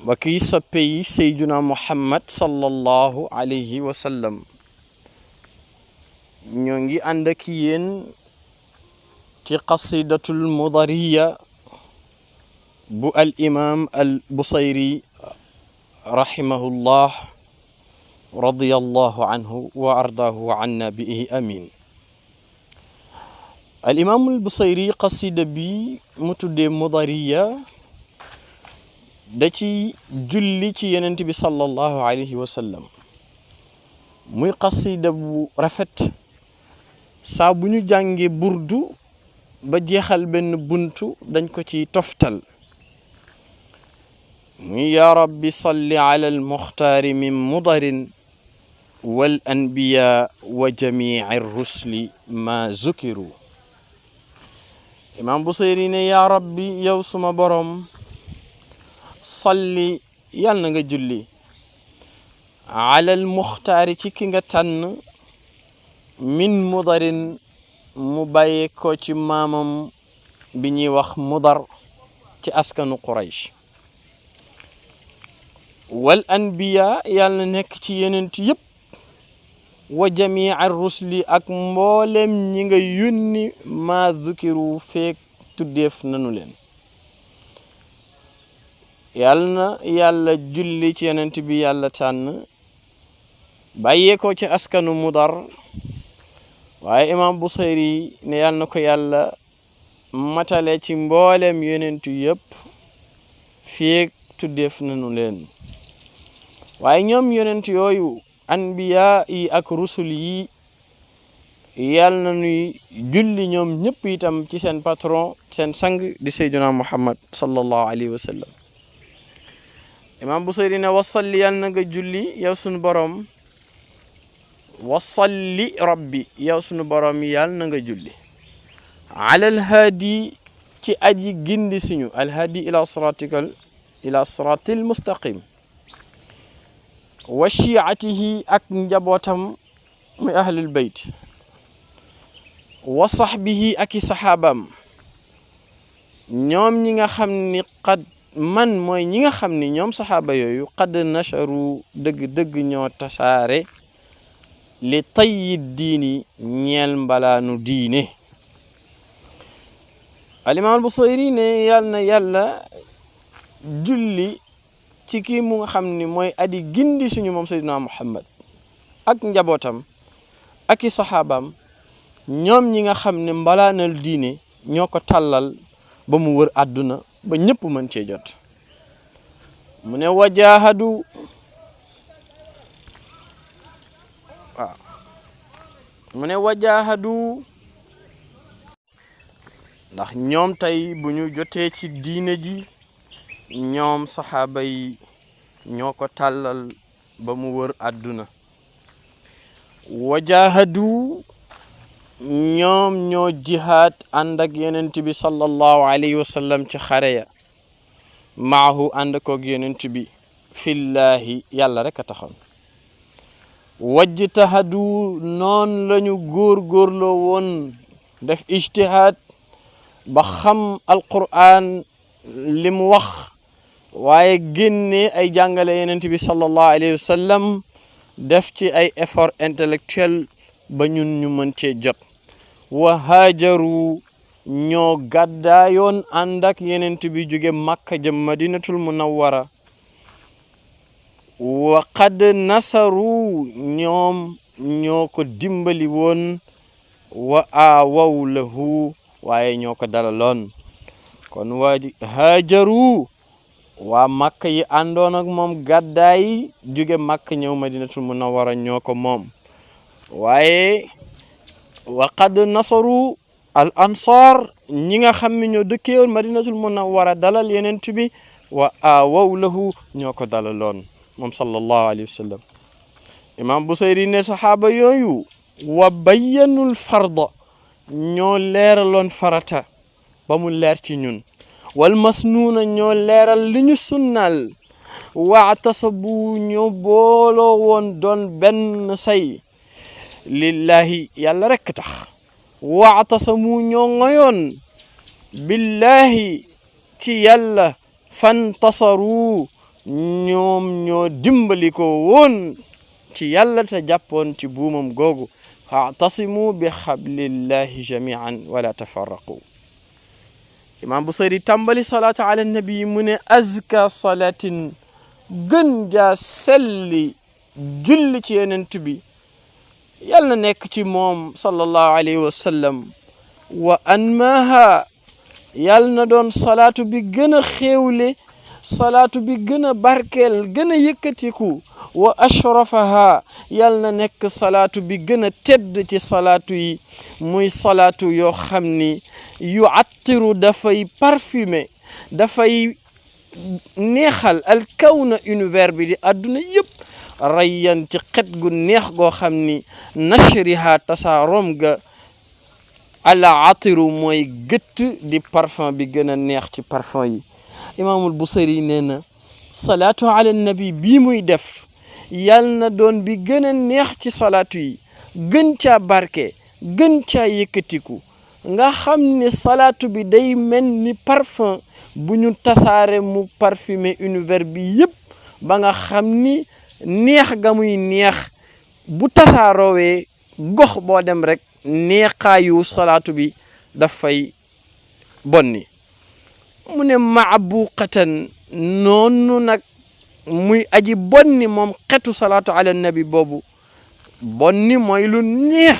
mbokk yi soppe yi Seydina Muhammad sallallahu alayhi wa sallam ñoo ngi ànd ak yéen ci qasidatul mudariya bu al imam al busayri rahimahullah radiyallahu anhu wa ardaahu wa anna bihi amin. al imam al busayri qasida bi mu tuddee mudariya da ci julli ci yonent bi sallallahu alayhi wa sallam muy qasida bu rafet. saa bu ñu jàngee burdu ba jeexal benn buntu dañ ko ci toftal muy ya rabbi salli ala almuxtaari min mudarin wal anbiya wa jamii rusli ma zukiru. imam Busayri ne ya rabbi yow suma borom salli yal na nga julli ala almuxtaari ci ki nga tànn min mudarin mu bàyyee ko ci maamam bi ñuy wax mudar ci askanu Quraysh wal anbiya yàlla nekk ci yenent yëpp wa jamii rusli ak mboolem ñi nga yónni ma zukiru feek tuddeef nanu leen. yàlla julli ci yenent bi yàlla tànn bàyyee ko ci askanu mudar. waaye imam Busayri ne yàlla na ko yàlla matale ci mboolem yonentu yëpp feek tuddeef nanu leen. waaye ñoom yonent yooyu anbiya yi ak rusul yi yàlla na nuy julli ñoom ñëpp itam ci seen patron seen sang di sayyidina Muhammad sallallahu alayhi wa sallam. imam Busayri ne wasalli yàlla na nga julli yow sunu borom wasalli rabbi yow sunu borom yàlla na nga julli ala alhaadi ci aji gindi suñu alhaadi ila siratil mustaqim wa shiatihi ak njabootam muy ahlul bayt wa sahbihi ak i saxaabam ñoom ñi nga xam ni mooy ñi nga xam ni ñoom saxaaba yooyu qad nasharu dëgg-dëgg ñoo tasaare li tayyi diini ñeel mbalaanu diine. al-imaam al-Busayri ne yàlla na yàlla julli ci kii mu nga xam ni mooy adi gindi suñu moom Seydina Muhammad ak njabootam ak i saxaabaam ñoom ñi nga xam ne mbalaanal diine ñoo ko tàllal ba mu wër àdduna ba ñëpp mën cee jot. mu ne wajaahadu mu ne wajaahadu ndax ñoom tey bu ñu jotee ci diine ji ñoom saxaaba yi ñoo ko tàllal ba mu wër àdduna. wajaahadu ñoom ñoo jihaad ànd ak yonent bi sallallahu alayhi wa sallam ci xare ya maahu ànd koog yonent bi fillahi yàlla rek a taxoon. wajtahadu noon lañu góorgóorloo woon def ijtihaad ba xam alquran li mu wax waaye génne ay jàngale yonent bi sallallahu alayhi wa sallam def ci ay effort intellectuel ba ñun ñu mën cee jot. wa haajaru ñoo gàddaayoon ànd ak yonent bi jóge Makka jëm Madinatul Munawwara. wa qad nasaru ñoom ñoo ko dimbali woon wa aawaw lahu waaye ñoo ko dalaloon. kon waa haajaru waa Makka yi àndoon ak moom gàddaay jóge Makka ñëw Madinatul Munawwara ñoo ko moom. waaye wa qad nasaru al ansar ñi nga xam ne ñoo dëkkee woon Madinatul Munawwara dalal yonent bi wa aawaw lahu ñoo ko dalaloon moom sallallahu alayhi wa sallam. imam Busayri ne saxaaba yooyu wa bayyanul farda ñoo leeraloon farata ba mu leer ci ñun. wal masnuuna ñoo leeral li ñu sunnaal. waatasabu ñoo booloo woon doon benn say lillahi yàlla rekk tax. waatasamu ñoo ngoyoon billahi ci yàlla fantasaru ñoom ñoo dimbali ko woon ci yàlla te jàppoon ci buumam googu wa'tasimu bi hablillahi jami'an wala tafarraqu. imam Busayri tàmbali salaatu ala nabi mu ne azka salatin gën jaa selli julli ci yonent bi yàlla na nekk ci moom sallallahu alayhi wa sallam wa anmaha yàlla na doon salaatu bi gën a xéewle salaatu bi gën a barkeel gën a yëkkatiku wa ashrafaha yàlla na nekk salaatu bi gën a tedd ci salaatu yi muy salaatu yoo xam ni yu attiru dafay parfumé dafay neexal al kawna univers bi di àdduna yëpp rayyan ci xet gu neex goo xam ni nashriha tasaarom ga ala atiru mooy gëtt di parfum bi gën a neex ci parfum yi. imaamul Busayri nee na salaatu ala nabi bii muy def yàlla na doon bi gën a neex ci salaatu yi gën caa barke gën caa yëkkatiku nga xam ne salaatu bi day mel ni parfum bu ñu tasaare mu parfumé univers bi yëpp ba nga xam ni neex ga muy neex bu tasaaroowee gox boo dem rek neexaayu salaatu bi dafay bonni. mu ne maabuqatan noonu nag muy aji bonni moom xetu salaatu ala nabi boobu bonni mooy lu neex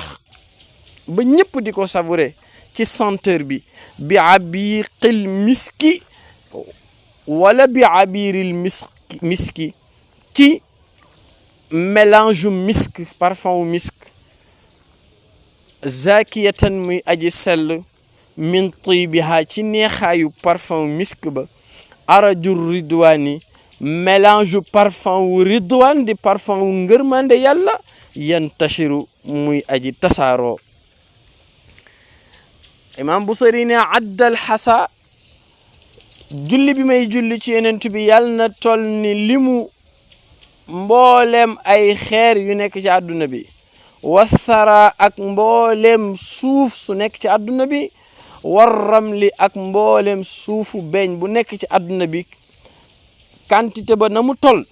ba ñëpp di ko savourer ci senteur bi bi abiqil miski wala bi abiril miski ci mélange misk parfum misk zakiyatan muy aji sell min tibiha ci neexaayu parfum misk ba arajur ridwani mélange parfum wu ridwan di parfum wu ngërmande yàlla yantashiru muy aji tasaaroo. imam Busayri ne addal xasa julli bi may julli ci yonent bi yàlla na tol ni limu mboolem ay xeer yu nekk ci àdduna bi wasara ak mboolem suuf su nekk ci àdduna bi warram li ak mboolem suufu beñ bu nekk ci àdduna bi quantité ba na mu tol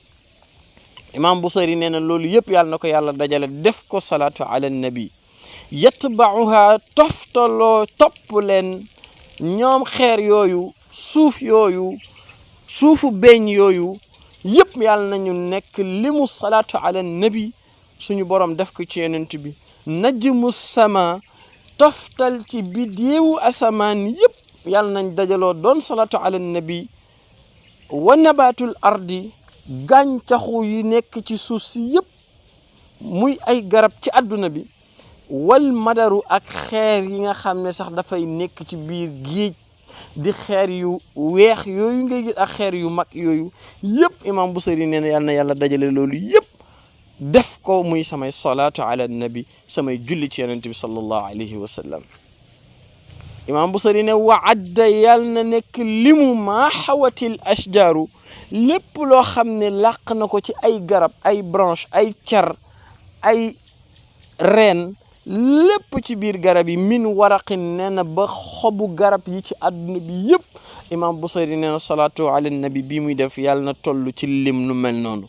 imam Busayri nee na loolu yëpp yàlla na ko yàlla dajale def ko salaatu ala nabi yatba'uha toftaloo topp leen ñoom xeer yooyu suuf yooyu suufu beñ yooyu yëpp yàlla nañu nekk limu salaatu ala nabi suñu borom def ko ci yonent bi najmu sama toftal ci bidéewu asamaan yëpp yàlla nañ dajaloo doon salaatu ala nabi wa nabatul ardi gàncaxu yi nekk ci suuf si yëpp muy ay garab ci àdduna bi wal madaru ak xeer yi nga xam ne sax dafay nekk ci biir géej di xeer yu weex yooyu ngay gis ak xeer yu mag yooyu yëpp imam Busayri nee na yàlla na yàlla dajale loolu yëpp def ko muy samay salaatu ala nabi samay julli ci yonent bi sallallahu alayhi wa sallam. imam Busayri ne wa adda yàlla na nekk limu maa xawatil ashjaaru lépp loo xam ne làq na ko ci ay garab ay branche ay car ay reen lépp ci biir garab yi min waraqin nee na ba xobu garab yi ci àdduna bi yëpp imam Busayri nee na salaatu ala nabi bii muy def yàlla na toll ci lim nu mel noonu.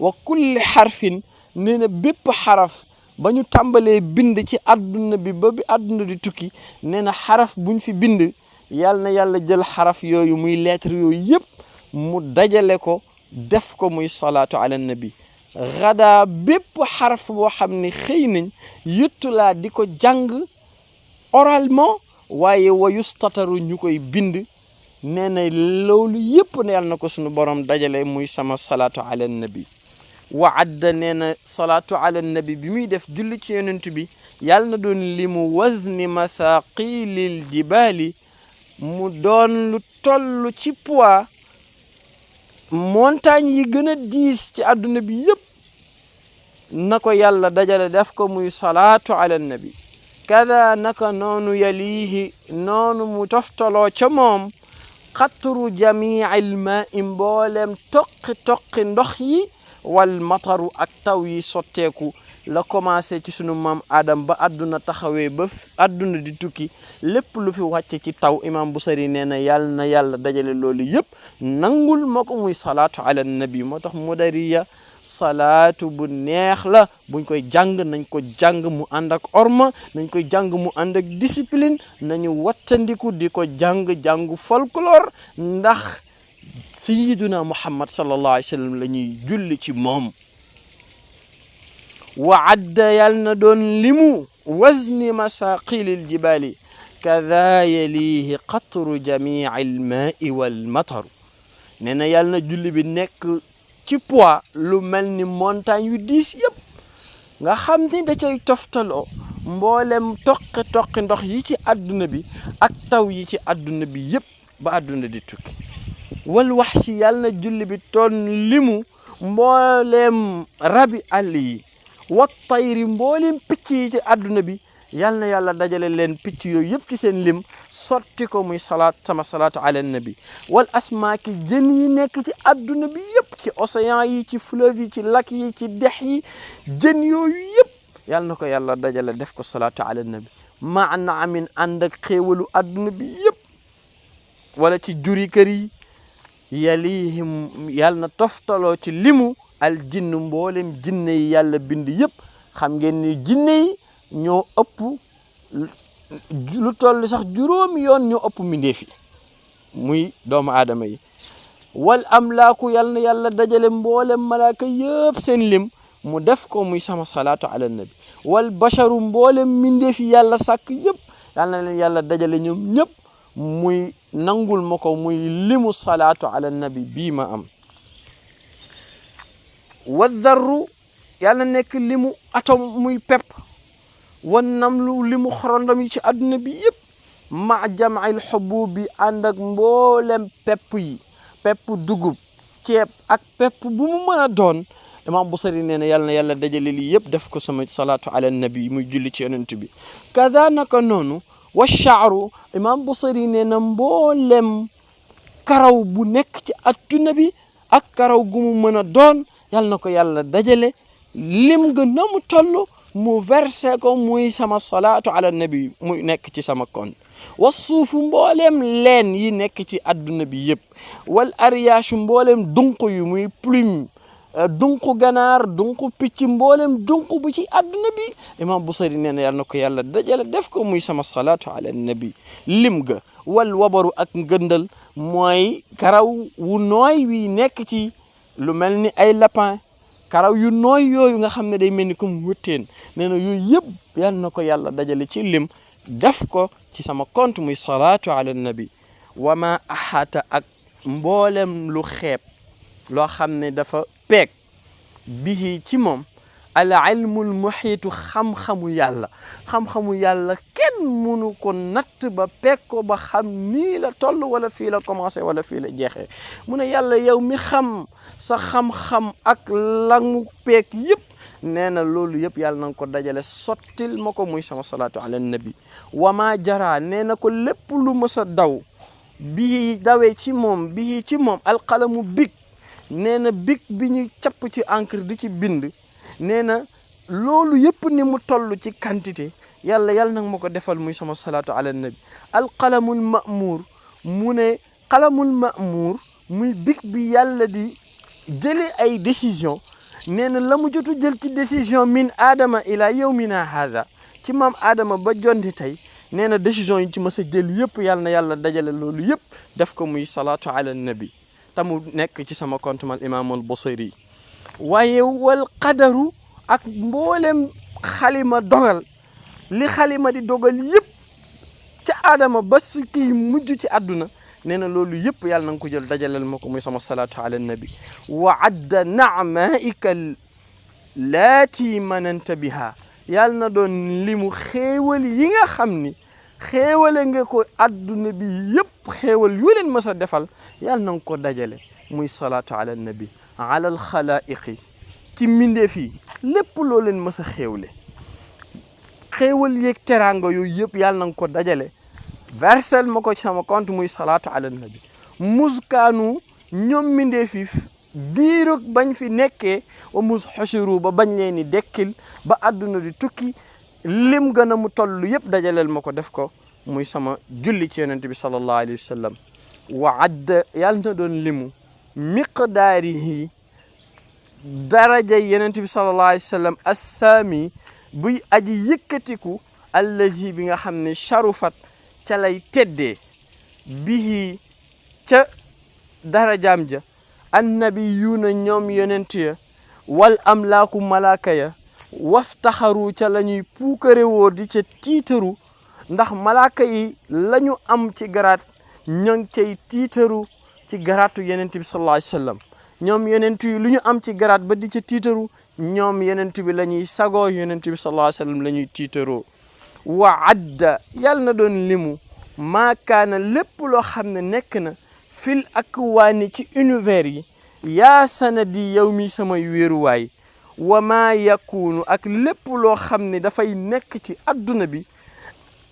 wa kulli xarfin nee na bépp xaraf ba ñu tàmbalee bind ci àdduna bi ba bi àdduna di tukki nee na xaraf buñ fi bind yàlla na yàlla jël xaraf yooyu muy lettre yooyu yëpp mu dajale ko def ko muy salaatu ala nabi. gada bépp xaraf boo xam ne xëy nañ yuttulaa di ko jàng oralement waaye wa yustataru ñu koy bind nee na loolu yëpp ne yàlla na ko suñu borom dajale muy sama salaatu ala nabi. wa adda nee na salaatu ala nabi bi muy def julli ci yonent bi yàlla na doon limu wazni mathaqilil jibali mu doon lu toll ci poids montagne yi gën a diis ci àdduna bi yëpp na ko yàlla dajale def ko muy salaatu ala nabi. kada naka noonu yalihi noonu mu toftaloo ca moom qatru jamiil maai mboolem toqi ndox yi wal mataru ak taw yi sotteeku la commencé ci sunu maam Adam ba àdduna taxawee ba àdduna di tukki lépp lu fi wàcce ci taw imam Busiri nee na yàlla dajale loolu yëpp nangul ma ko muy salaatu ala nabi moo tax Mudariya salaatu bu neex la buñ koy jàng nañ ko jàng mu ànd ak orma nañ koy jàng mu ànd ak discipline nañu wattandiku di ko jàng folklore ndax sayyiduna Muhammad sallallahu alayhi wa sallam la ñuy julli ci moom wa adda yàlla na doon limu wazni masaqilil jibali kada yalihi qatru jamiil maai wal mataru nee na yàlla na julli bi nekk ci poids lu mel ni montagne yu diis yëpp nga xam ni da cay toftaloo mboolem toqi ndox yi ci àdduna bi ak taw yi ci àdduna bi yëpp ba àdduna di tukki wal wax si yàlla na julli bi toon limu mboolem rabi àll yi wa tayri mboolem picc yi ci àdduna bi yal na yàlla dajale leen picc yooyu yëpp ci seen lim sotti ko muy sama salaatu ala nabi wal asmaaki jën yi nekk ci àdduna bi yëpp ci océan yi ci fleuve yi ci lac yi ci dex yi jën yooyu yëpp yal na ko yàlla dajale def ko salaatu ala nabi maa naamin ànd ak xéewalu àdduna bi yëpp wala ci juri kër yi yalihim yàlla na toftaloo ci limu al jinn mboolem jinne yi yàlla bind yëpp xam ngeen ni jinne yi ñoo ëpp lu toll sax juróomi yoon ñoo ëpp mindeef yi muy doomu aadama yi wal amlaaku yal na yàlla dajale mboolem malaaka yëpp seen lim mu def ko muy sama salaatu ala nabi wal basharu mboolem mindeef yi yàlla sàkk yëpp yal na leen yàlla dajale ñoom ñëpp muy nangul ma ko muy limu salaatu ala nabi bii ma am wa darru yàlla nekk limu atom muy pepp wan namlu limu xorondom yi ci àdduna bi yëpp ma jamail xubub bi ànd ak mboolem pepp yi pepp dugub ceeb ak pepp bu mu mën a doon imam Busiri nee na yàlla dajale lii yëpp def ko sama salaatu ala nabi muy julli ci yonent bi kada naka noonu wa sha'ru imam Busiri nee na mboolem karaw bu nekk ci àdduna bi ak karaw gu mu mën a doon yàlla na ko yàlla dajale lim nga na mu toll mu versé ko muy sama salaatu ala nabi muy nekk ci sama kon wa suufu mboolem leen yi nekk ci àdduna bi yëpp wal ariyaashu mboolem dunq yu muy plume dunq ganaar dunq picc mboolem dunq bu ci àdduna bi imam Busiri nee na yàlla na ko yàlla dajale def ko muy sama salaatu ala nabi lim ga wal wabaru ak ngëndal mooy karaw wu nooy wi nekk ci lu mel ni ay lapin karaw yu nooy yooyu nga xam ne day mel ni comme wëtteen nee na yooyu yëpp yal na ko yàlla dajale ci lim def ko ci sama compte muy salaatu ala nabi wa ma ahata ak mboolem lu xeeb loo xam ne dafa peeg bihi ci moom al ilmul muhiitu xam-xamu yàlla kenn munu ko natt ba peeg ko ba xam nii la toll wala fii la commencé wala fii la jeexee mu ne yàlla yow mi xam sa xam-xam ak langu peeg yëpp nee na loolu yëpp yàlla na nga ko dajale sottil ma ko muy sama salaatu ala nabi wa ma jara nee na ko lépp lu mës a daw bii dawee ci moom alqalamu big nee na big bi ñu capp ci encre di ci bind nee na loolu yëpp ni mu toll ci quantité yàlla nag ma ko defal muy sama salaatu ala nabi alqalamul ma'muur mu ne qalamul ma'muur muy big bi yàlla di jëlee ay décision nee na la mu jotu jël ci décision min aadama ila yawmina haada ci maam aadama ba jondi tey nee na décision yi ci mës a jël yëpp yàlla dajale loolu yëpp def ko muy salaatu ala nabi tamu nekk ci sama compte man imaamul Busiri waaye wal qadaru ak mboolem xalima dogal li xalima di dogal yëpp ca aadama ba su kii mujj ci àdduna nee na loolu yëpp yàlla na nga ko jël dajaleel ma ko muy sama salaatu ala nabi wa adda naamaika laati mananta biha yàlla na doon limu xéewal yi nga xam ni xéewale nga ko àdduna bi yëpp xéewal yu leen mës a defal yàlla na nga ko dajale muy salaatu ala nabi ala al xalaiqi ci mbindeef yi lépp loo leen mës a xéewle xéewal yeeg teraanga yooyu yëpp yàlla na nga ko dajale versel ma ko ci sama compte muy salaatu ala nabi muskaanu ñoom mindeefi diirug bañ fi nekkee wa mus xusuru ba bañ leen ni dekkil ba àdduna di tukki lim gën a mu toll yëpp dajaleel ma ko def ko muy sama julli ci yonent bi sallallahu alayhi wa sallam wa adda yàlla na doon limu miqdaarihi daraja yonent bi sallallahu alayhi wa sallam assaami buy aji yëkkatiku allazi bi nga xam ne sharufat ca lay teddee bihi ca darajaam ja annabiyuuna ñoom yonent ya wal amlaaku malaaka ya waftaxaru ca la ñuy puukare woo di ca tiitaru ndax malaaka yi la ñu am ci garaat ñoo ngi cay tiitaru ci garaatu yonent bi sallallahu alayhi wa sallam ñoom yonent yi lu ñu am ci garaat ba di ca tiitaru ñoom yonent bi la ñuy sagoo yonent bi sallallahu alayhi wa sallam la ñuy tiitaroo wa adda yàlla na doon limu maakaana lépp loo xam ne nekk na fil akwaani ci univers yi yaa sanadi yow mi samay wéeruwaay wa maa yakunu ak lépp loo xam ne dafay nekk ci adduna bi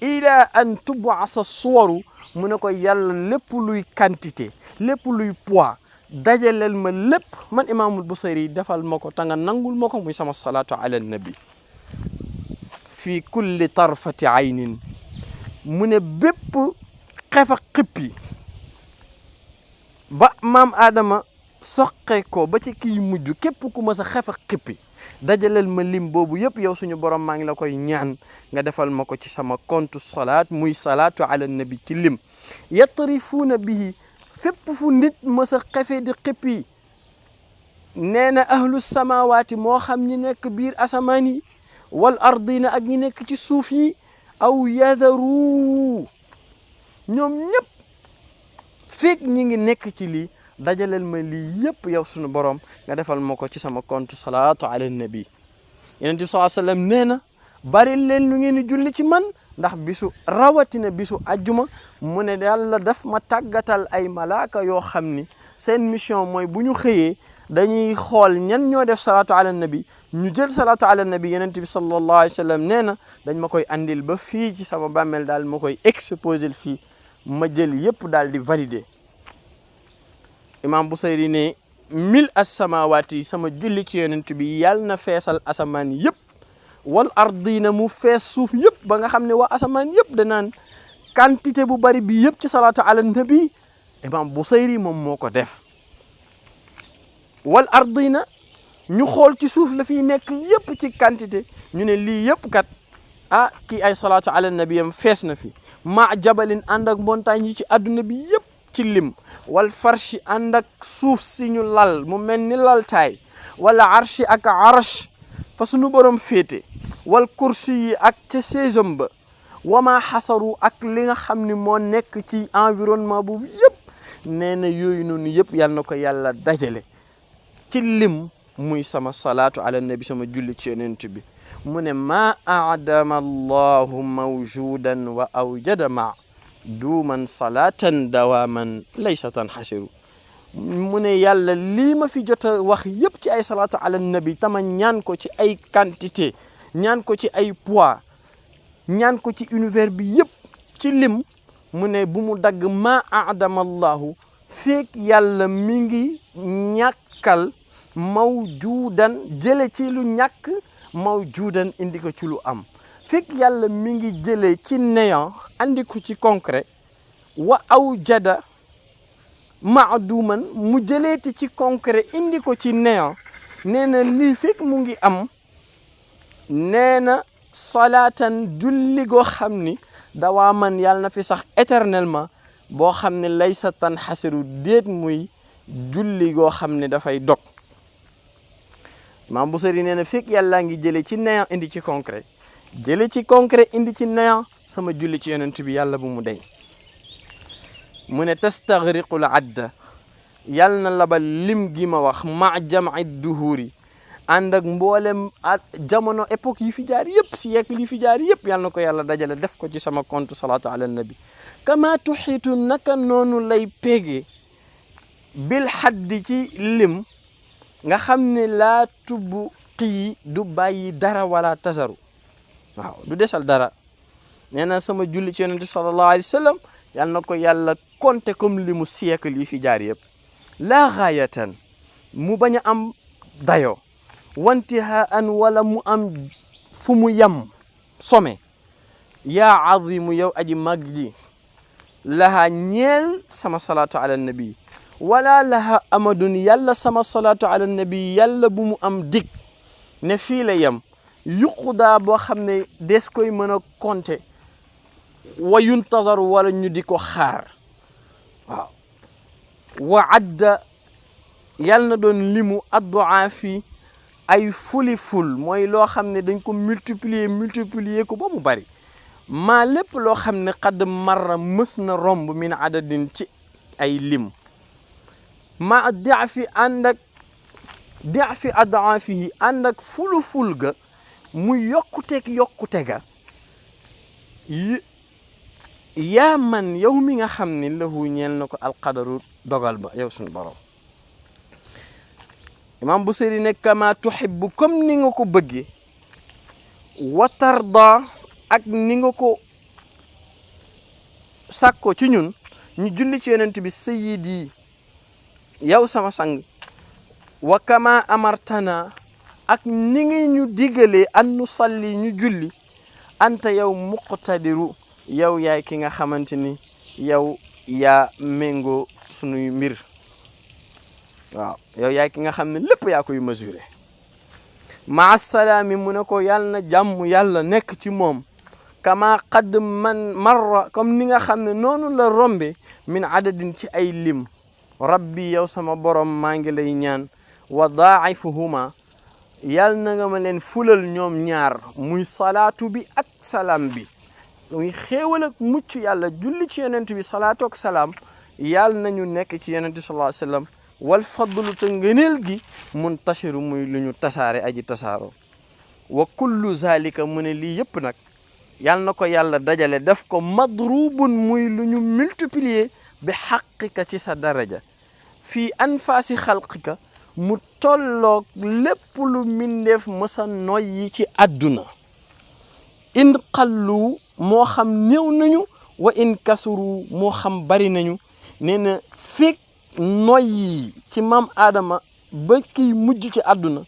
ila an tubaasa suwaru mu ne ko yàlla lépp luy quantité lépp luy poids dajaleel ma lépp man imaamul Busayri defal ma ko tanga nangul ma ko muy sama salaatu ala nabi fi kulli tarfati aynin mu ne bépp xefa xippi ba maam Adama soqe ko ba ci kii mujj képp ku ma sa xefa xippi dajaleel ma lim boobu yëpp yow suñu borom maa ngi la koy ñaan nga defal ma ko ci sama compte salaat muy salaatu ala nabi ci lim yatrifuuna bihi fépp fu nit ma sa xefe di xippi nee na ahlu samawaati moo xam ñi nekk biir asamaan yi wal ardina ak ñi nekk ci suuf yi aw yadaru ñoom ñëpp feeg ñi ngi nekk ci lii dajaleel ma lii yëpp yow sunu borom nga defal ma ko ci sama compte salaatu ala nabi yonent bi sallallahu alayhi wasallam nee na bari leen lu ngeen di julli ci man ndax bisu rawatina bisu ajjuma mu ne yàlla daf ma tàggatal ay malaaka yoo xam ni seen mission mooy bu ñu xëyee dañuy xool ñan ñoo def salaatu ala nabi ñu jël salaatu ala nabi yonent bi sallallahu alayhi wasallam nee na dañ ma koy andil ba fii ci sama bàmmeel daal ma koy exposer fii ma jël yëpp daal di valider imam Busayri ne mil as-samawati sama julli ci yonent bi yàlla na feesal asamaan yëpp wal ardina mu fees suuf yëpp ba nga xam ne waa asamaan yëpp danaan quantité bu bari bi yëpp ci salaatu ala nabi imam Busayri moom moo ko def wal ardina ñu xool ci suuf la fiy nekk yëpp ci quantité ñu ne lii yëpp kat ah kii ay salaatu ala nabi yam fees na fi ma jabalin ànd ak montagne yi ci adduna bi yëpp ci lim wal farshi ànd ak suuf si ñu lal mu mel ni laltaay wala arshi ak arsh fa sunu borom féete wal kursi yi ak ca séesam ba wama xasaru ak li nga xam ni moo nekk ci environnement boobu yëpp nee na yooyu noonu yëpp yal na ko yàlla dajale ci lim muy sama salaatu ala nabi sama julli ci yonent bi mu ne ma aadama allahu mawjudan wa awjada ma duuman salatan dawaman laysa tan xasiru mu ne yàlla lii ma fi jot a wax yëpp ci ay salaatu ala nabi tama ñaan ko ci ay quantité ñaan ko ci ay poids ñaan ko ci univers bi yëpp ci lim mu ne bu mu dagg ma aadama allahu feek yàlla mi ngi ñàkkal mawjudan jële ci lu ñàkk mawjudan indi ko ci lu am fekk yàlla mi ngi jëlee ci néant andi ko ci concret wa awjada maaduman mu jëleeti ci concret indi ko ci néant nee na lii fekk mu ngi am nee na salaatan julli goo xam ni dawaa man yàlla na fi sax éternellement boo xam ne laysa tan xasiru déet muy julli goo xam ne dafay dog Imaam Busayri nee na fekk yàllaa ngi jëlee ci néant indi ci concret jële ci concret indi ci néant sama julli ci yonent bi yàlla bu mu deñ mu ne tastaghriqul adda yàlla na labal lim gi ma wax ma jam'i duhuri ànd ak mboolem jamono époque yi fi jaar yëpp siècle yi fi jaar yëpp yàlla na ko yàlla dajale def ko ci sama compte salaatu ala nabi kama tuxiitu naka noonu lay péege bil xaddi ci lim nga xam ne laa tubb xii du bàyyi dara wala tasaru waaw du desal dara nee na sama julli ci yonent bi sallallahu alayhi wa sallam yal na ko yàlla compter comme li mu siècle yi fi jaar yëpp laa gaayatan mu bañ a am dayo wantihaan wala mu am fu mu yam some yaa azimu yow aji mag ji laha ñeel sama salaatu ala nabi wala laha amadun yàlla sama salaatu ala nabi yàlla bu mu am dig ne fii la yem yuqudaa boo xam ne des koy mën a compter wa yuntazar wala ñu di ko xaar waaw wa adda yàlla na doon limu addu'a fi ay fuli ful mooy loo xam ne dañ ko multiplier ko ba mu bari maa lépp loo xam ne xadd marra mës na romb min adadin ci ay lim ma diafi ànd ak diafi adaafihi ànd ak ful ga muy yokkute ga yaa man yow mi nga xam ne lahu ñeel na ko alqadaru dogal ba yow suñu borom imam Busiri ne kama tuhibbu comme ni nga ko bëggee wa tarda ak ni nga ko sàkko ci ñun ñu julli ci yonent bi sayyidi yow sama sang wa kama amartana ak ni ngi ñu digalee an nu salli ñu julli anta yow muqtadiru yow yaay ki nga xamante ni yow yaa méngoo sunuy mbir waaw yow yaay ki nga xam ne lépp yaa koy mesurer maa salaami mu ne ko yàlla na jàmm yàlla nekk ci moom kama qad man marra comme ni nga xam ne noonu la rombe min adadin ci ay lim rabbi yow sama borom maa ngi lay ñaan wa daa'ifuhuma yàlla na nga ma leen fulal ñoom ñaar muy salaatu bi ak salaam bi muy xéewal ak mucc yàlla julli ci yonent bi salaatu ak salaam yàlla nañu nekk ci yonent bi sallallahu alayhi wa sallam wal fadlu te ngëneel gi muntashiru muy lu ñu tasaare aji tasaaro wa kullu zalika mu ne lii yëpp nag yàlla na ko yàlla dajale def ko madrubun muy lu ñu multiplier bi xaqika ci sa daraja fii anfaasi xalqika mu tolloog lépp lu mindeef mësa noyyi ci àdduna in qallu moo xam néew nañu wa in kasuru moo xam bari nañu nee na fekk noyyi ci maam Adama ba kiy mujj ci àdduna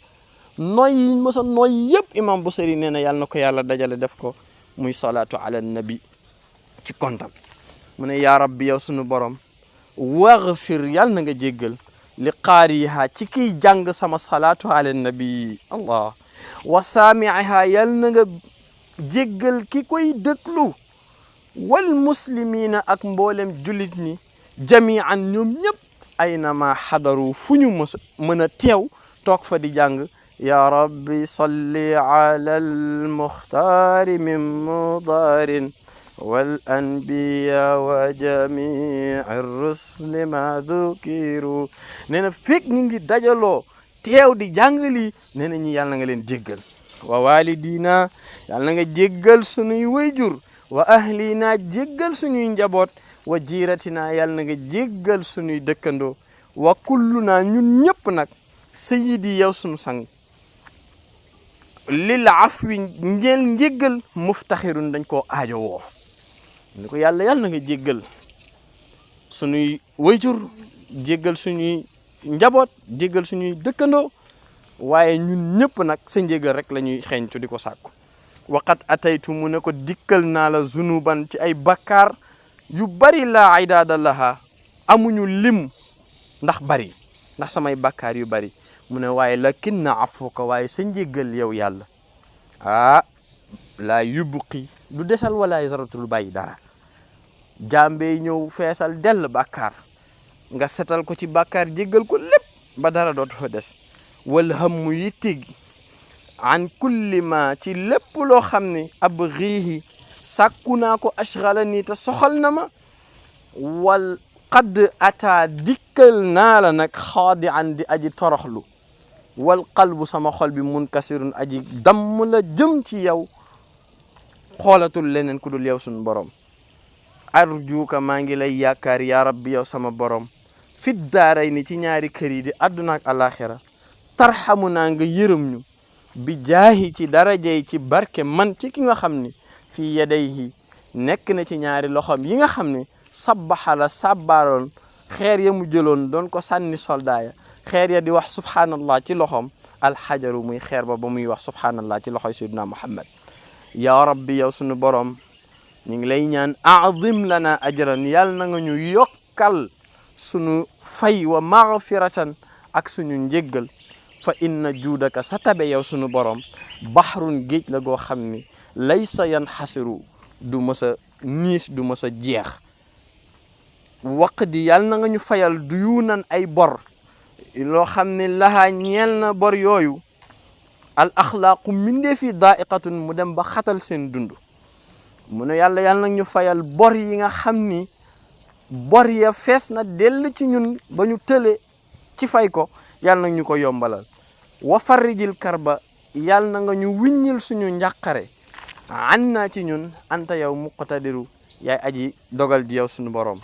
noyyi mësa noyyi yëpp imam Busiri nee na yàlla na ko yàlla dajale def ko muy salaatu ala nabi ci kontam mu ne yaa rabbi yow sunu borom waghfir yàlla na nga jéggal li qaariha ci kiy jàng sama salaatu ala nabi allah wa saamiha yàlla na nga jéggal ki koy dëglu wal muslimina ak mboolem jullit ñi jamian ñoom ñëpp aynama xadaru fu ñu mën a teew toog fa di jàng ya rabbi salli ala almuxtaari min mudarin wal anbiya wa jamii rusuli ma dhukiru nee na fekk ñu ngi dajaloo teew di jàng lii nee na ñi yàlla na nga leen jéggal wa walidina yàlla na nga jéggal sunuy wayjur wa ahlina jéggal suñuy njaboot wa jiiratina yàlla na nga jéggal suñuy dëkkandoo wa kulluna ñun ñëpp nag sayyidi yow suñu sang lil afwi njeel njéggal muftaxirun dañ koo aajo woo ni ko yàlla na nga jéggal suñuy wayjur jéggal suñuy njaboot jéggal suñuy dëkkandoo waaye ñun ñëpp nag sa njéggal rek la ñuy xeeñtu di ko sàkku waqat ataytu mu ne ko dikkal naa la zunuban ci ay bakkaar yu bari laa aydaada laha amuñu lim ndax bari ndax samay bakkaar yu bari mu ne waaye lakin na afuka waaye sa njéggal yow yàlla laa yubqi du desal wala zaratul bàyyi dara jàmbee ñëw feesal dell bakkaar nga setal ko ci bakkaar jéggal ko lépp ba dara dootu fa des wal hammu yitti an kulli ma ci lépp loo xam ne ab riihi sàkku naa ko ashghala nii te soxal na ma wal qad ata dikkal naa la nag xaadi an di aji toroxlu wal qalbu sama xol bi munkasirun aji damm la jëm ci yow xoolatul leneen ku dul yow suñu borom arjuuka maa ngi lay yaakaar yaa rabbi yow sama borom fit daaray ni ci ñaari kër yi di àdduna ak alaxira tarxamu naa nga yërëm ñu bi jaahi ci darajey ci barke man ci ki nga xam ne fii yadayhi nekk na ci ñaari loxoom yi nga xam ne sabbaxa la sàbbaaroon xeer ya mu jëloon doon ko sànni soldaaya xeer ya di wax subhanallah ci loxoom alxajaru muy xeer ba muy wax subhanallah ci loxoy sayyidina Muhammad ya rabbi yow sunu borom ñu ngi lay ñaan a'zim lana ajran yàlla na nga ñu yokkal sunu fay wa maghfiratan ak suñu njéggal fa inna juudaka sa tabe yow sunu borom baxrun géej la goo xam ni laysa yanxasiru du mës a niis du mës a jeex waq di yàlla na nga ñu fayal duyuunan ay bor loo xam ne lahaa ñeel na bor yooyu al axlaaqu mindee fi daa'iqatun mu dem ba xatal seen dund mu ne yàlla nag ñu fayal bor yi nga xam ni bor ya fees na dell ci ñun ba ñu tële ci fay ko yàlla nag ñu ko yombalal wa farrijil karba yàlla na nga ñu wiññil suñu njàqare an naa ci ñun anta yow muqtadiru yaay aji dogal di yow suñu borom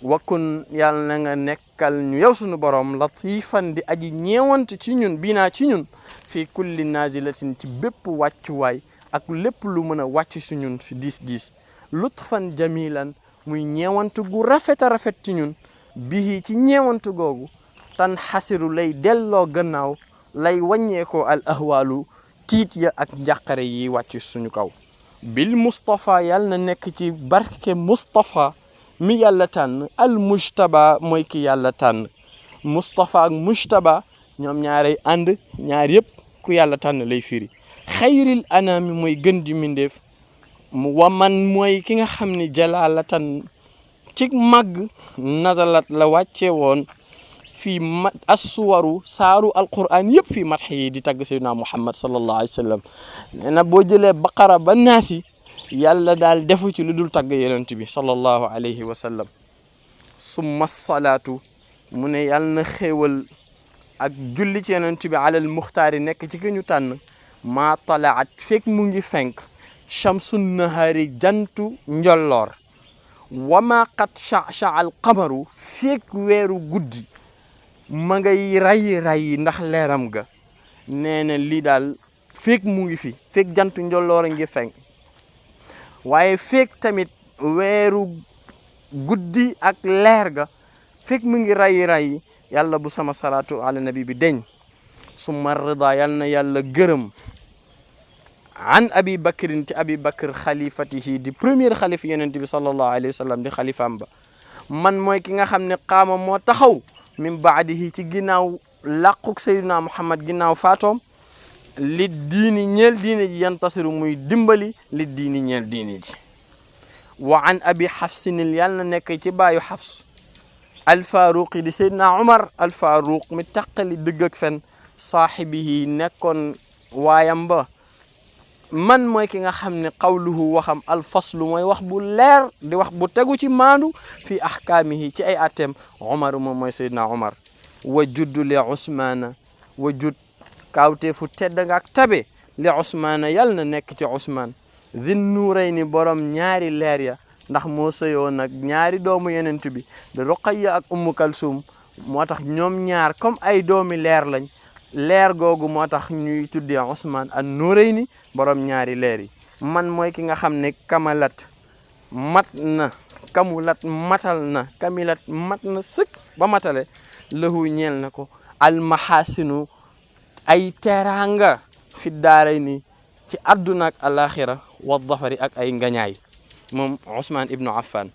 wakkun yàlla na nga nekkal ñu yow suñu borom latifan di aji ñeewant ci ñun binaa ci ñun fii kulli nazilatin ci bépp wàccuwaay ak lépp lu mën a wàcc si ñun si diis lutfan jamilan muy ñeewant gu rafet a rafet ci ñun bii ci ñeewant googu tan xasiru lay delloo gannaaw lay wàññeekoo al ahwaalu tiit ya ak njàqare yi wàcc suñu kaw bil Mustafa yàlla na nekk ci barke Mustafa mi yàlla tànn al mujtaba mooy ki yàlla tànn Mustafa ak mujtaba ñoom ñaarey ànd ñaar yëpp ku yàlla tànn lay firi xayril anami mooy gën di mindeef waman mooy ki nga xam ni jalaalatan ci màgg nazalat la wàcce woon fii assuwaru saaru alquran yëpp fii matx yi di tagg sayyidina Muhammad sallallahu alayhi wa sallam nee na boo jëlee baqara ba naasi yàlla daal defu ci lu dul tagg yonent bi sallallahu alayhi wa sallam summa salaatu mu ne yàlla na xéewal ak julli ci yonent bi alal muxtaari nekk ci ki ñu tànn maa talaat fekk mu ngi fenk shamsun nahaari jantu njolloor wama qad sha'a al qamaru fekk weeru guddi ma ngay rayi ndax leeram ga nee na lii daal fekk mu ngi fi fekk jantu njolloor a ngi fenk waaye fekk tamit weeru guddi ak leer ga fekk mu ngi rayi yàlla bu sama salaatu ala nabi bi deñ summa rida yàlla na yàlla gërëm an abi bakrin ci abi bakr xalifatihi di premier xalifa yonent bi sallallahu alayhi wa sallam di xalifaam ba man mooy ki nga xam ne qaama moo taxaw min baadihi ci ginnaaw làquk sayyidina Muhammad ginnaaw faatoom li diini ñeel diine ji yantasiru muy dimbali li diini ñeel diine ji wa an abi xafsinil yàlla na nekk ci baayu xafs alfaruqi di sayyidina Umar alfaruq mi taqali dëgg ak fen saaxibihi nekkoon waayam ba man mooy ki nga xam ne qawluhu waxam alfaslu mooy wax bu leer di wax bu tegu ci maandu fii ahkaamihi ci ay atteem Umar moom mooy sayyidina Umar wa juddu li Usmaana wa judd kaawteefu tedd nga ak tabe li Usmaana yàlla na nekk ci Usmaan dhin nuurayni borom ñaari leer ya ndax moo sëyoon nag ñaari doomu yonent bi di Ruqayya ak Ummu Kalsum moo tax ñoom ñaar comme ay doomi leer lañ leer googu moo tax ñuy tuddee Usmaan an nuurayni borom ñaari leer yi man mooy ki nga xam ne kamalat mat na kamulat matal na kamilat mat na sëkk ba matale lahu ñeel na ko almaxaasinu ay teraanga fi daaray ni ci àdduna ak alaxira wa dafari ak ay ngañaay moom Usmaan ibnu Affan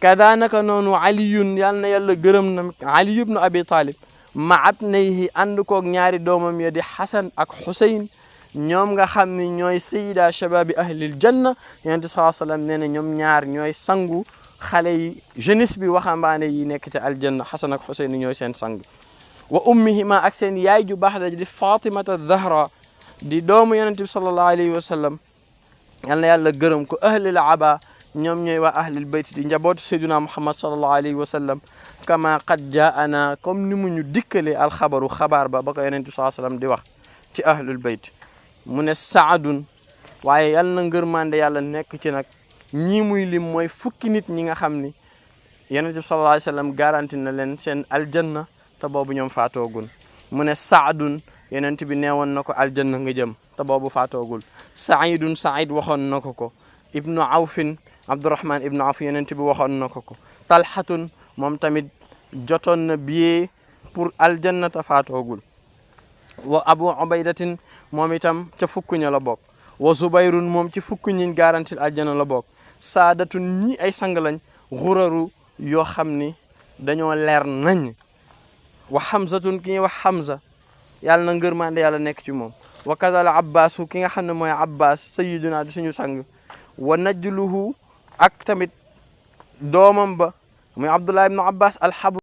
kadaanaka noonu aliyun yàlla na yàlla gërëm na Ali ibnu Abi Talib ma abnayhi ànd koog ñaari doomam ya di Xasan ak Xuseyn ñoom nga xam ne ñooy sayida shababi ahlil janna yonent sallallahu alayhi wa sallam nee na ñoom ñaar ñooy sangu xale yi jeunesse bi waxambaane yi nekk ci aljanna Xasan ak Xuseyn ñooy seen sang wa ummihima ak seen yaay ju baax la di Fatimata Zahra di doomu yonent bi sallallahu alayhi wa sallam yal na yàlla gërëm ko ahlil aba ñoom ñooy waa ahlil bayt di njabootu sayyidina Muhammad sallallahu alayhi wa sallam kama qad jaana comme ni mu ñu dikkalee alxabaru xabaar ba ko yonent bi sallallahu alayhi wa sallam di wax ci ahlul bayt mu ne saadun waaye yal na ngërmande yàlla nekk ci nag ñii muy lim mooy fukki nit ñi nga xam ni yonent bi sallallahu alayhi wa sallam garanti na leen seen aljanna te boobu ñoom faatoogun mu ne saadun yonent bi neewoon na ko aljanna nga jëm te boobu faatoogul saidun said waxoon na ko ibnu awfin Abdurrahman ibnu Awf yonent bi waxoon na ko ko. Talhatun moom tamit jotoon na billet pour aljannata faatoogul. wa Abu Ubaydatin moom itam ca fukk ña la bokk. wa Zubayrun moom ci fukk ñi garantil aljanna la bokk. Saadatun ñi ay sang lañ xuraru yoo xam ni dañoo leer nañ. wa Hamzatun ki ñuy wax Hamza yàlla na ngërmande yàlla nekk ci moom. wa kadal Abbaasu ki nga xam ne mooy Abbas sayyiduna di suñu sang. wa najluhu ak tamit doomam ba muy Abdullah ibnu Abbas alxabru